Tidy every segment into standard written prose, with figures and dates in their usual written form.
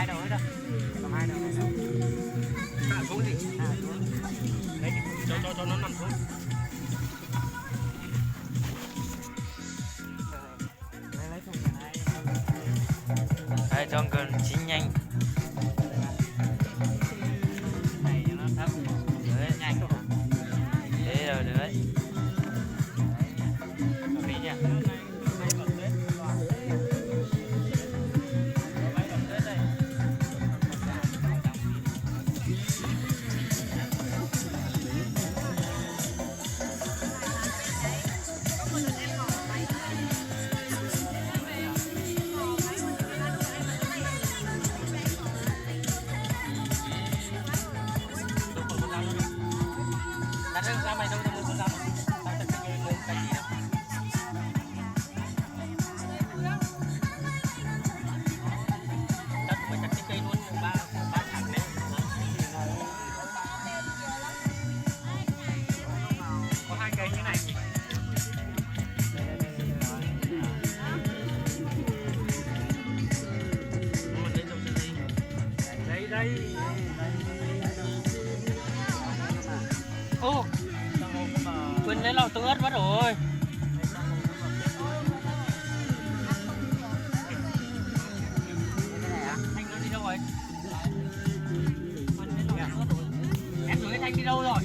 hai đầu hết đâu. Còn hai đầu này đâu. Hạ xuống gì? Hạ xuống. Đấy, cho nó nằm xuống. Lấy thùng này. Đây cho cần chín nhanh. Này cho nó thấp. Đấy, Nhanh không? thế rồi đấy. Hợp lý nhỉ? Ra mày đâu ra muốn ra tao thật sự muốn cái gì đâu. Tao phải chặt cái cây luôn ba thằng đấy. Có hai cây như này. Đây đây. Ô, quên lấy lọ tương ớt mất rồi. Thanh nó đi đâu rồi? Em tưởng cái Thanh đi đâu rồi?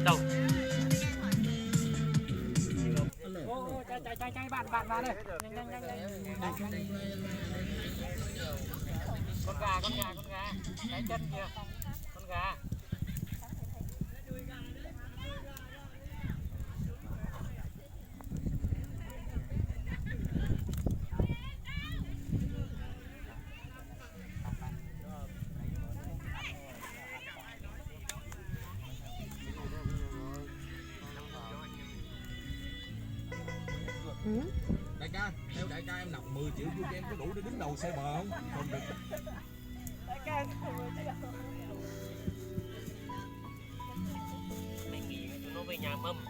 Đâu? Chạy bạn đây. Nhanh. Con gà. Cái chân kìa. Con gà. Đại ca, theo đại ca em nạp 10 triệu vô cho em có đủ để đứng đầu xe bờ không? Không được. Đại ca mình nghĩ tụi nó về nhà mâm.